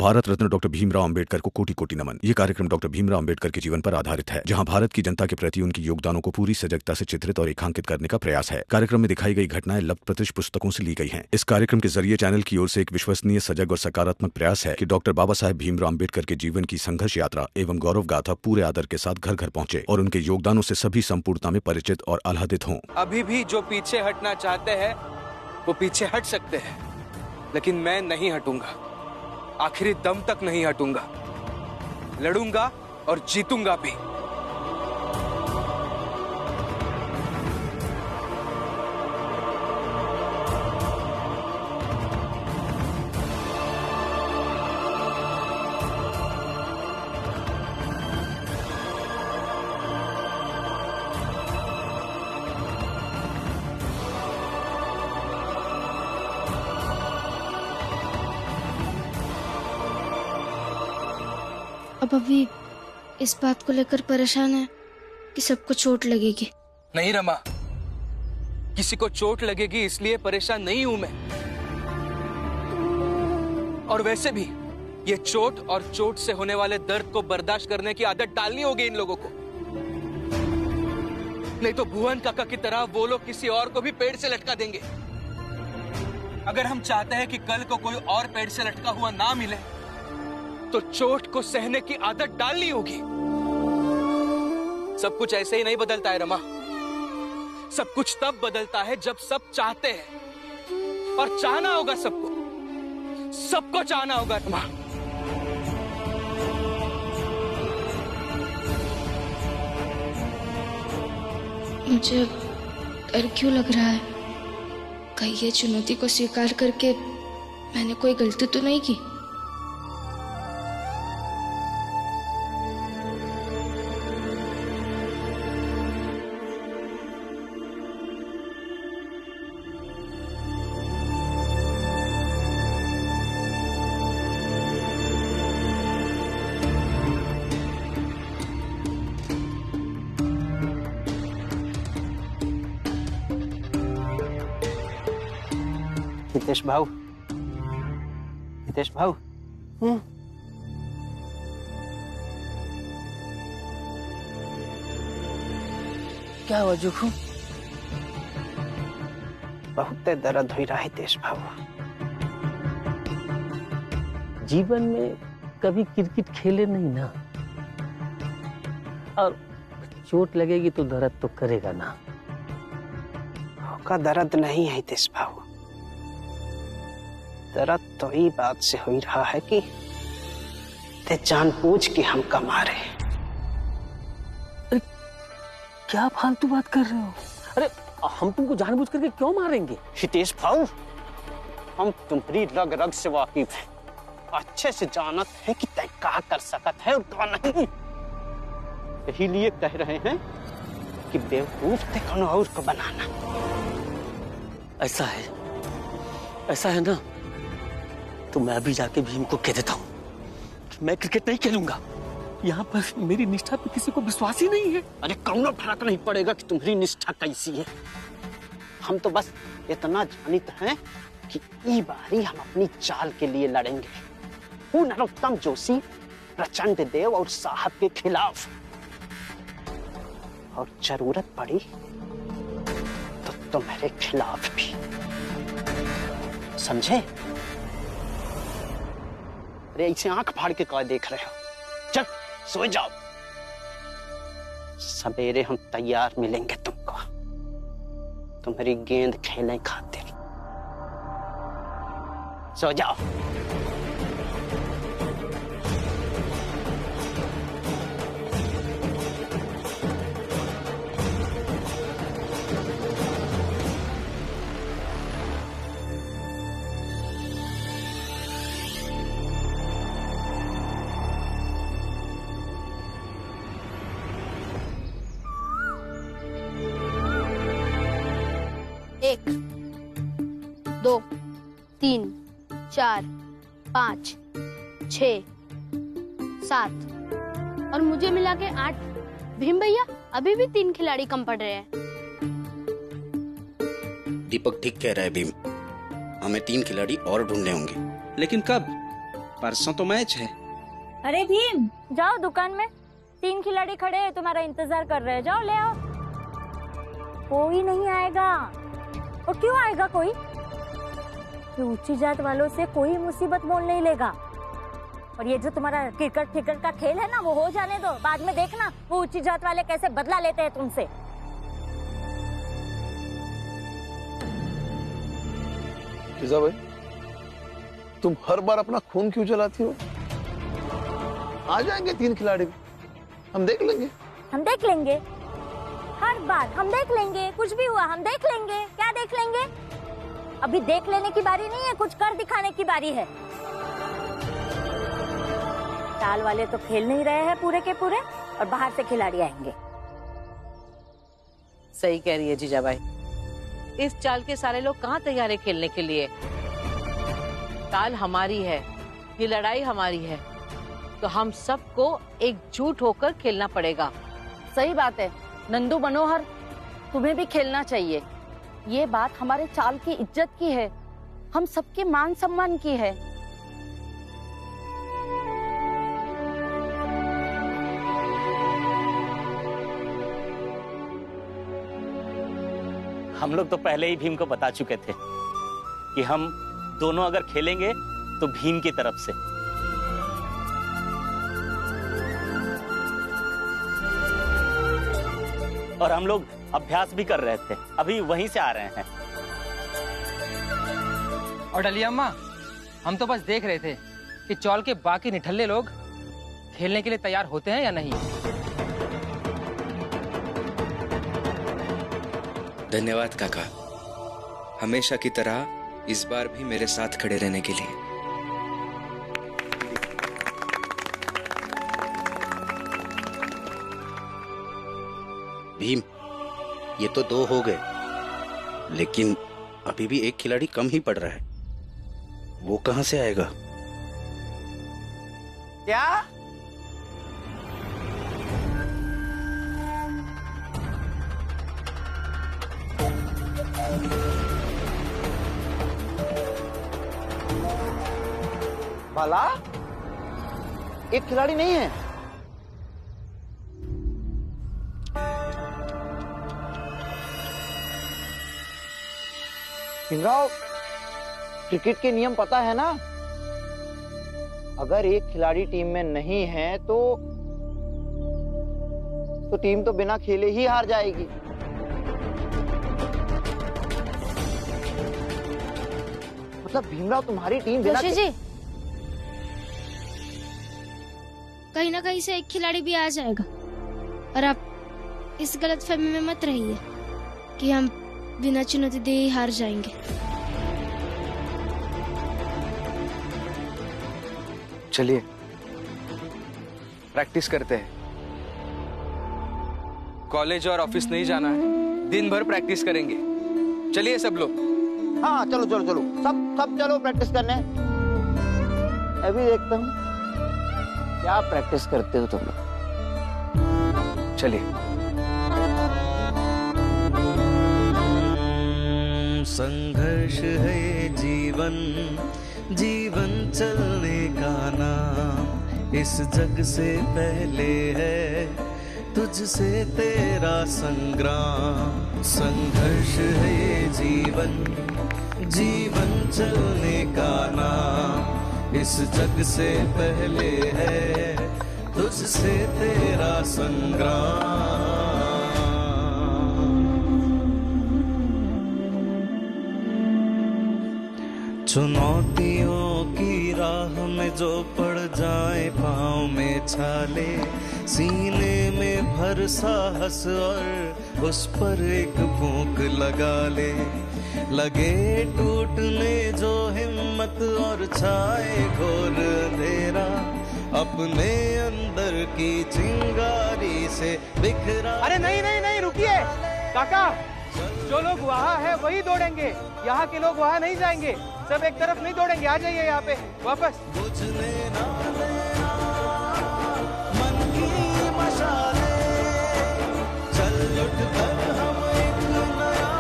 Bharat Ratna doctor Bhimrao Ambedkar को कोटि कोटि नमन। ये कार्यक्रम डॉक्टर भीमराव अंबेडकर के जीवन पर आधारित है, जहां भारत की जनता के प्रति उनके योगदानों को पूरी सजगता से चित्रित और रेखांकित करने का प्रयास है। कार्यक्रम में दिखाई गई घटनाएं लब्ध प्रतिष्ठ पुस्तकों से ली गई हैं। इस कार्यक्रम के जरिए चैनल की ओर से एक विश्वसनीय, सजग और सकारात्मक प्रयास है कि डॉक्टर बाबा साहेब भीमराव अंबेडकर के जीवन की संघर्ष यात्रा एवं गौरव गाथा पूरे आदर के साथ घर घर पहुंचे और उनके योगदानों से सभी संपूर्णता में परिचित और आह्लादित हों। अभी भी जो पीछे हटना चाहते हैं वो पीछे हट सकते हैं, लेकिन मैं नहीं हटूंगा। आखिरी दम तक नहीं हटूंगा। लड़ूंगा और जीतूंगा भी। अब अभी इस बात को लेकर परेशान है कि सबको चोट लगेगी। नहीं रमा, किसी को चोट लगेगी इसलिए परेशान नहीं हूं मैं। और वैसे भी ये चोट और चोट से होने वाले दर्द को बर्दाश्त करने की आदत डालनी होगी इन लोगों को। नहीं तो भुवन काका की तरह वो लोग किसी और को भी पेड़ से लटका देंगे। अगर हम चाहते हैं कि कल को कोई और पेड़ से लटका हुआ ना मिले तो चोट को सहने की आदत डालनी होगी। सब कुछ ऐसे ही नहीं बदलता है रमा। सब कुछ तब बदलता है जब सब चाहते हैं, और चाहना होगा सबको। सबको चाहना होगा रमा। मुझे डर क्यों लग रहा है? कहीं ये चुनौती को स्वीकार करके मैंने कोई गलती तो नहीं की? हितेश भाऊ, हितेश भाऊ, क्या हुआ जुखू? बहुत दर्द हो रहा है हितेश भाऊ। जीवन में कभी क्रिकेट खेले नहीं ना, और चोट लगेगी तो दर्द तो करेगा ना। का दर्द नहीं है हितेश भाऊ। दर्द तो ये बात से हो रहा है कि ते जानबूझ के हमका मारे। अरे क्या फालतू बात कर रहे हो? अरे हम तुमको जानबूझ करके क्यों मारेंगे? हितेश भाऊ, हम तुम्हारी रग रग से वाकिफ हैं, अच्छे से जानत है कि तय क्या कर सकत है और क्या नहीं। यही लिए कह रहे हैं कि बेवकूफ ते कौन और को बनाना। ऐसा है, ऐसा है ना, तो मैं अभी जाके भीम को कह देता हूँ कि मैं क्रिकेट नहीं खेलूंगा। यहाँ पर मेरी निष्ठा पे किसी को विश्वास ही नहीं है। अरे कौनो फर्क नहीं पड़ेगा कि तुम्हारी निष्ठा कैसी है। हम तो बस इतना जानित हैं कि ई बारी हम अपनी चाल के लिए लड़ेंगे। वो नरोत्तम जोशी, प्रचंड देव और साहब के खिलाफ, और जरूरत पड़ी तो तुम्हारे खिलाफ भी। समझे? अरे ऐसे आंख फाड़ के क्या देख रहे हो? चल सो जाओ। सवेरे हम तैयार मिलेंगे तुमको, तुम्हारी गेंद खेलने खातिर। सो जाओ। एक, दो, तीन, चार, 5, 6, 7 और मुझे मिला के 8। भीम भैया अभी भी 3 खिलाड़ी कम पड़ रहे हैं। दीपक ठीक कह रहा है भीम, हमें 3 खिलाड़ी और ढूंढने होंगे। लेकिन कब? परसों तो मैच है। अरे भीम, जाओ दुकान में, 3 खिलाड़ी खड़े हैं, तुम्हारा इंतजार कर रहे हैं, जाओ ले आओ। कोई नहीं आएगा। और क्यों आएगा कोई? कि ऊंची जात वालों से कोई मुसीबत मोल नहीं लेगा। और ये जो तुम्हारा क्रिकेट फिकेट का खेल है ना, वो हो जाने दो, बाद में देखना वो ऊंची जात वाले कैसे बदला लेते हैं तुमसे। फिजा भाई, तुम हर बार अपना खून क्यों जलाती हो? आ जाएंगे 3 खिलाड़ी, हम देख लेंगे। हम देख लेंगे, हर बार हम देख लेंगे, कुछ भी हुआ हम देख लेंगे। क्या देख लेंगे? अभी देख लेने की बारी नहीं है, कुछ कर दिखाने की बारी है। ताल वाले तो खेल नहीं रहे हैं पूरे के पूरे, और बाहर से खिलाड़ी आएंगे। सही कह रही है जीजाबाई, इस चाल के सारे लोग कहाँ तैयार है खेलने के लिए। ताल हमारी है, ये लड़ाई हमारी है, तो हम सबको एकजुट होकर खेलना पड़ेगा। सही बात है नंदू मनोहर, तुम्हें भी खेलना चाहिए। ये बात हमारे चाल की इज्जत की है, हम सबके मान सम्मान की है। हम लोग तो पहले ही भीम को बता चुके थे कि हम दोनों अगर खेलेंगे तो भीम की तरफ से। और हम लोग अभ्यास भी कर रहे थे, अभी वहीं से आ रहे हैं। और डलिया अम्मा, हम तो बस देख रहे थे कि चौल के बाकी निठल्ले लोग खेलने के लिए तैयार होते हैं या नहीं। धन्यवाद काका, हमेशा की तरह इस बार भी मेरे साथ खड़े रहने के लिए। भीम, ये तो 2 हो गए, लेकिन अभी भी एक खिलाड़ी कम ही पड़ रहा है। वो कहां से आएगा? क्या? भला एक खिलाड़ी नहीं है? भीमराव, क्रिकेट के नियम पता है ना? अगर एक खिलाड़ी टीम में नहीं है तो टीम तो बिना खेले ही हार जाएगी। मतलब भीमराव, तुम्हारी टीम बिना जोशी जी, कहीं ना कहीं से एक खिलाड़ी भी आ जाएगा, और आप इस गलतफहमी में मत रहिए कि हम बिना चुनौती दे ही हार जाएंगे। चलिए प्रैक्टिस करते हैं। कॉलेज और ऑफिस नहीं जाना है, दिन भर प्रैक्टिस करेंगे। चलिए सब लोग। हाँ चलो चलो चलो, सब चलो प्रैक्टिस करने। अभी देखता हूँ क्या प्रैक्टिस करते हो तुम लोग। चलिए। संघर्ष है जीवन, जीवन चलने का नाम। इस जग से पहले है तुझसे तेरा संग्राम। संघर्ष है जीवन, जीवन चलने का नाम। इस जग से पहले है तुझसे तेरा संग्राम। चुनौतियों की राह में जो पड़ जाए पाँव में छाले, सीने में भर साहस और उस पर एक फूंक लगा ले। लगे टूटने जो हिम्मत और छाए घोर अंधेरा, अपने अंदर की चिंगारी से बिखरा। अरे नहीं नहीं नहीं, रुकिए काका, जो लोग वहाँ है वही दौड़ेंगे, यहाँ के लोग वहाँ नहीं जाएंगे। सब एक तरफ नहीं दौड़ेंगे, आ जाइए यहाँ पे वापस। बुझने ना देना मन की मशाले, चल उठ कर हम एक नया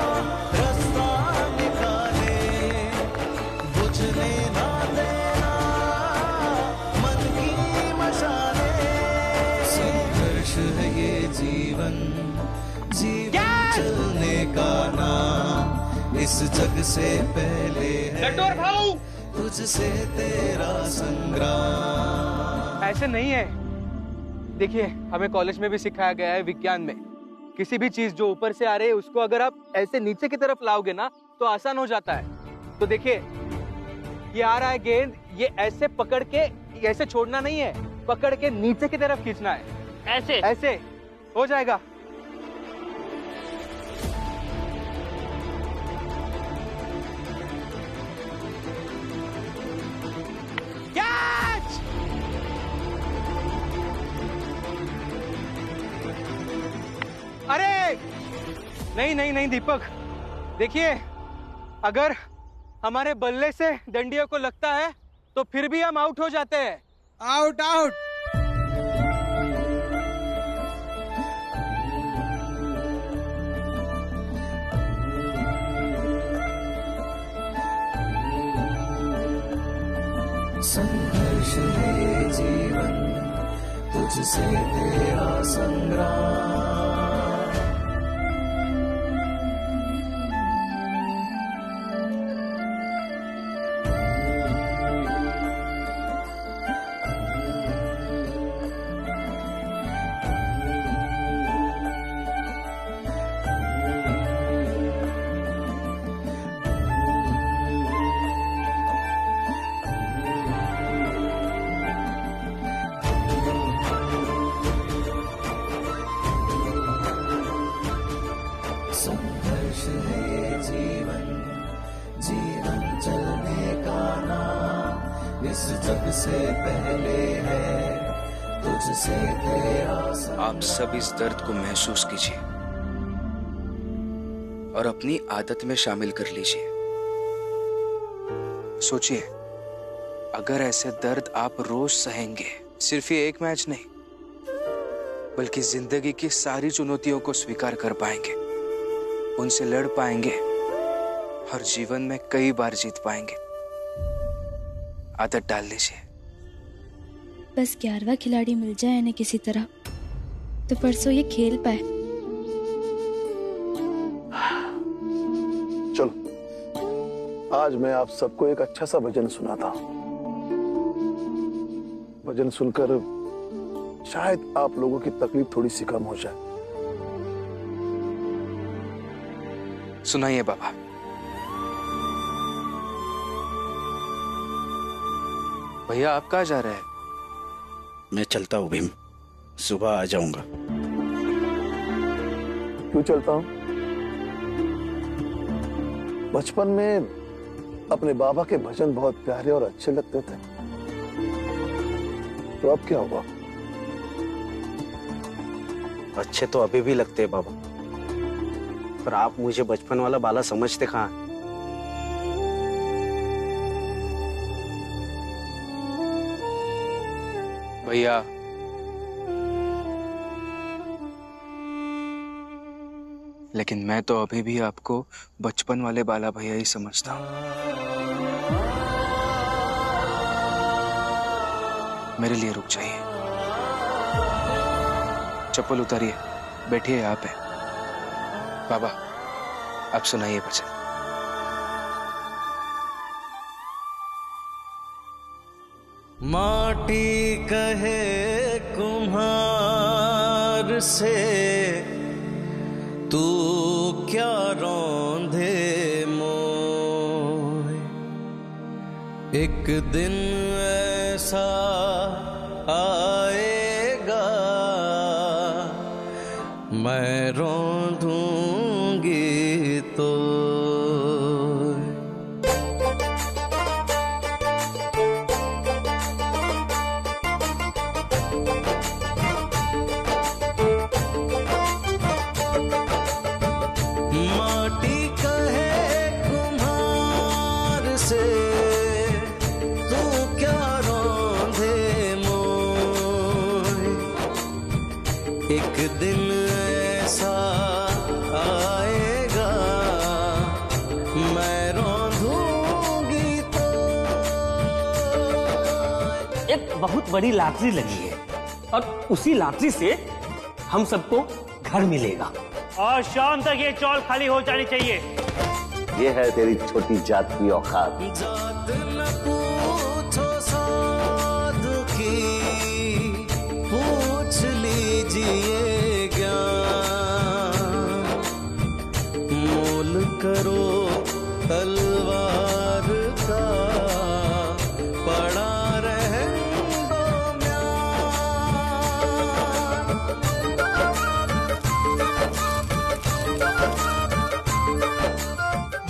रास्ता निकाले। बुझने ना देना इस जग से पहले है लट्टू भाऊ, तुझसे तेरा संग्राम। ऐसे नहीं है। देखिए, हमें कॉलेज में भी सिखाया गया है, विज्ञान में, किसी भी चीज जो ऊपर से आ रही है उसको अगर आप ऐसे नीचे की तरफ लाओगे ना तो आसान हो जाता है। तो देखिए, ये आ रहा है गेंद, ये ऐसे पकड़ के ऐसे छोड़ना नहीं है, पकड़ के नीचे की तरफ खींचना है। ऐसे ऐसे हो जाएगा। कैच! अरे नहीं नहीं नहीं दीपक, देखिए, अगर हमारे बल्ले से डंडियों को लगता है तो फिर भी हम आउट हो जाते हैं। Out out. संघर्ष है जीवन, तुझसे तेरा संग्राम। संघर्ष है जीवन, जीवन चलने का नाम, इस जग से पहले है तुझसे तेरा संग्राम। आप सब इस दर्द को महसूस कीजिए और अपनी आदत में शामिल कर लीजिए। सोचिए, अगर ऐसे दर्द आप रोज सहेंगे, सिर्फ ये एक मैच नहीं बल्कि जिंदगी की सारी चुनौतियों को स्वीकार कर पाएंगे, उनसे लड़ पाएंगे और जीवन में कई बार जीत पाएंगे। आदत डाल लीजिए। बस 11वां खिलाड़ी मिल जाए इन्हें किसी तरह, तो परसों ये खेल पाए। चलो, आज मैं आप सबको एक अच्छा सा भजन सुनाता हूं। भजन सुनकर शायद आप लोगों की तकलीफ थोड़ी सी कम हो जाए। सुनाइए बाबा। भैया, आप कहाँ जा रहे हैं? मैं चलता हूँ भीम, सुबह आ जाऊंगा। क्यों चलता हूँ? बचपन में अपने बाबा के भजन बहुत प्यारे और अच्छे लगते थे, तो अब क्या हुआ? अच्छे तो अभी भी लगते हैं बाबा, पर आप मुझे बचपन वाला बाला समझते कहाँ? भैया, लेकिन मैं तो अभी भी आपको बचपन वाले बाला भैया ही समझता हूं। मेरे लिए रुक जाइए, चप्पल उतारिए, बैठिए यहाँ पे। बाबा, आप सुनाइए भजन। माटी कहे कुम्हार से, तू क्या रौंदे मोय, एक दिन ऐसा आएगा मैं रौंदूंगी तो। माटी कहे कुम्हार से, तू क्या रौंदे मोय, एक दिन ऐसा आएगा मैं रौंदूंगी तो। एक बहुत बड़ी लॉटरी लगी है और उसी लॉटरी से हम सबको घर मिलेगा। और शाम तक ये चौल खाली हो जानी चाहिए। ये है तेरी छोटी जात की औकात। जात न पूछो साधु की, पूछ लीजिए ज्ञान। मोल करो तलवार का, पड़ा रहे दो म्यान।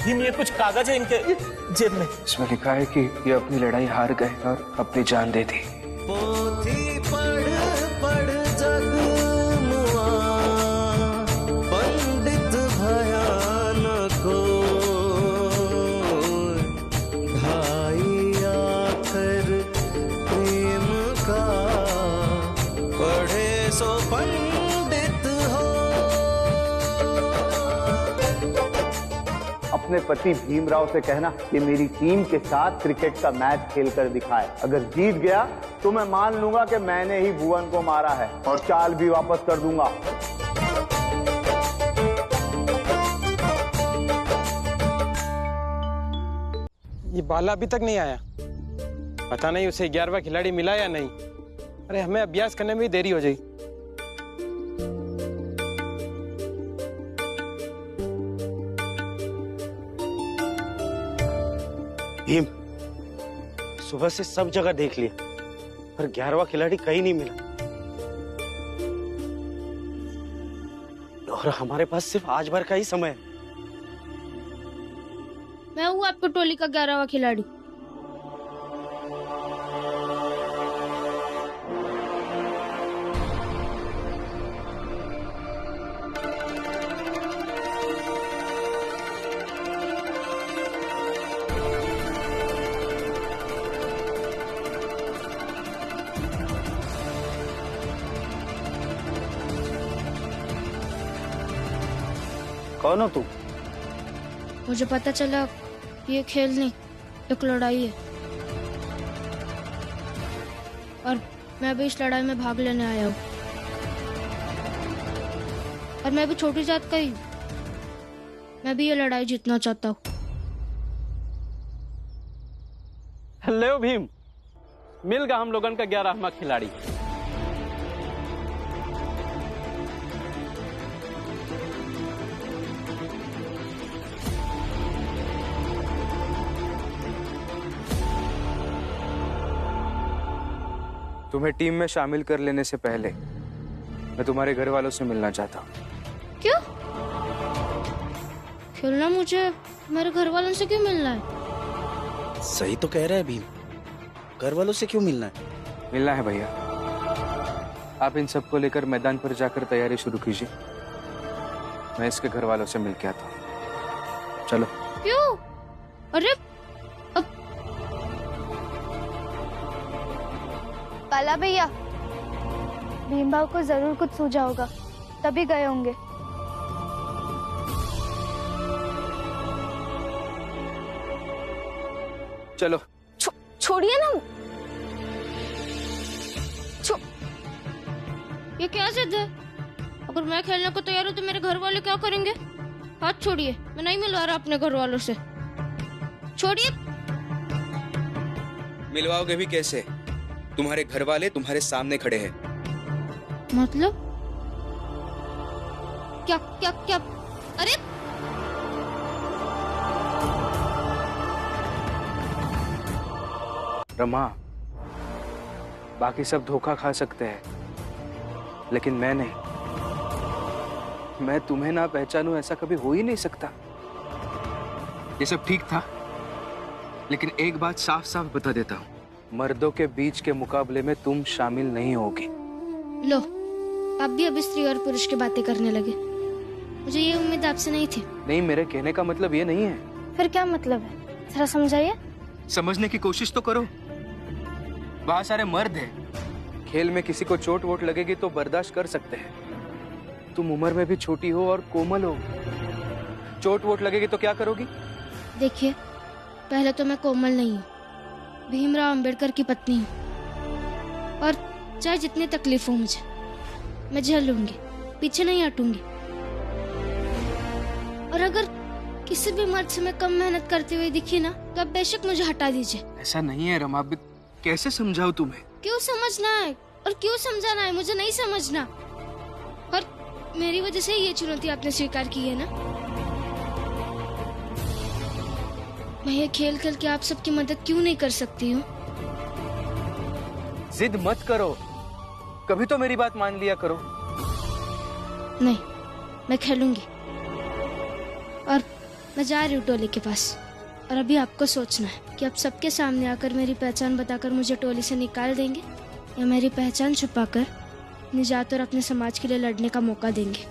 भीम, ये कुछ कागज है इनके जेब में। इसमें लिखा है कि ये अपनी लड़ाई हार गए और अपनी जान दे दी। पोथी पढ़ पढ़ जग मुआ, पंडित भयान को। ढाई आखर प्रेम का, पढ़े सो पंडित हो। अपने पति भीमराव से कहना कि मेरी टीम के साथ क्रिकेट का मैच खेलकर दिखाए। अगर जीत गया तो मैं मान लूंगा कि मैंने ही भुवन को मारा है और चाल भी वापस कर दूंगा। ये बाला अभी तक नहीं आया। पता नहीं उसे 11वां खिलाड़ी मिला या नहीं। अरे हमें अभ्यास करने में भी देरी हो जाएगी। भीम, सुबह से सब जगह देख लिया पर 11वां खिलाड़ी कहीं नहीं मिला। और हमारे पास सिर्फ आज भर का ही समय है। मैं हूँ आपको टोली का 11वां खिलाड़ी। कौन हो तू? मुझे पता चला कि ये खेल नहीं, एक लड़ाई है और मैं भी इस लड़ाई में भाग लेने आया हूँ। और मैं भी छोटी जात का ही, मैं भी ये लड़ाई जीतना चाहता हूँ। ले भीम, मिल गया हम लोगन का 11वां खिलाड़ी। तुम्हें टीम में शामिल कर लेने से पहले मैं तुम्हारे घर वालों से मिलना चाहता हूँ। क्यों? खेलना मुझे मेरे घर वालों से क्यों मिलना है? सही तो कह रहा है भीम, घर वालों से क्यों मिलना है? मिलना है भैया। आप इन सबको लेकर मैदान पर जाकर तैयारी शुरू कीजिए। मैं इसके घर वालों से मिल के आता हूँ। चलो। क्यों? अरे बाला भैया, भीमभाव को जरूर कुछ सूझा होगा, तभी गए होंगे। चलो। छोड़िए ना। ये क्या जिद है? अगर मैं खेलने को तैयार हूँ तो मेरे घर वाले क्या करेंगे? हाथ छोड़िए, मैं नहीं मिलवा रहा अपने घर वालों से। छोड़िए। मिलवाओगे भी कैसे? तुम्हारे घर वाले तुम्हारे सामने खड़े हैं। मतलब? क्या क्या क्या? अरे रमा, बाकी सब धोखा खा सकते हैं, लेकिन मैं नहीं। मैं तुम्हें ना पहचानूं ऐसा कभी हो ही नहीं सकता। ये सब ठीक था, लेकिन एक बात साफ साफ बता देता हूँ, मर्दों के बीच के मुकाबले में तुम शामिल नहीं होगी। लो, आप भी अब स्त्री और पुरुष की बातें करने लगे। मुझे ये उम्मीद आपसे नहीं थी। नहीं, मेरे कहने का मतलब ये नहीं है। फिर क्या मतलब है? जरा समझाइए। समझने की कोशिश तो करो। वहाँ सारे मर्द हैं। खेल में किसी को चोट वोट लगेगी तो बर्दाश्त कर सकते हैं। तुम उम्र में भी छोटी हो और कोमल हो। चोट वोट लगेगी तो क्या करोगी? देखिए, पहले तो मैं कोमल नहीं हूँ, भीमराव अंबेडकर की पत्नी हूँ। और चाहे जितनी तकलीफ हो मुझे, मैं झेल लूंगी, पीछे नहीं हटूंगी। और अगर किसी भी मर्द से मैं कम मेहनत करती हुई दिखी ना तो आप बेशक मुझे हटा दीजिए। ऐसा नहीं है रमा, कैसे समझाऊं तुम्हें? क्यों समझना है और क्यों समझाना है? मुझे नहीं समझना। और मेरी वजह से ये चुनौती आपने स्वीकार की है ना। मैं ये खेल खेल के आप सबकी मदद क्यों नहीं कर सकती हूँ? जिद मत करो, कभी तो मेरी बात मान लिया करो। नहीं, मैं खेलूंगी और मैं जा रही हूँ टोली के पास। और अभी आपको सोचना है कि आप सबके सामने आकर मेरी पहचान बताकर मुझे टोली से निकाल देंगे या मेरी पहचान छुपाकर निजात और अपने समाज के लिए लड़ने का मौका देंगे।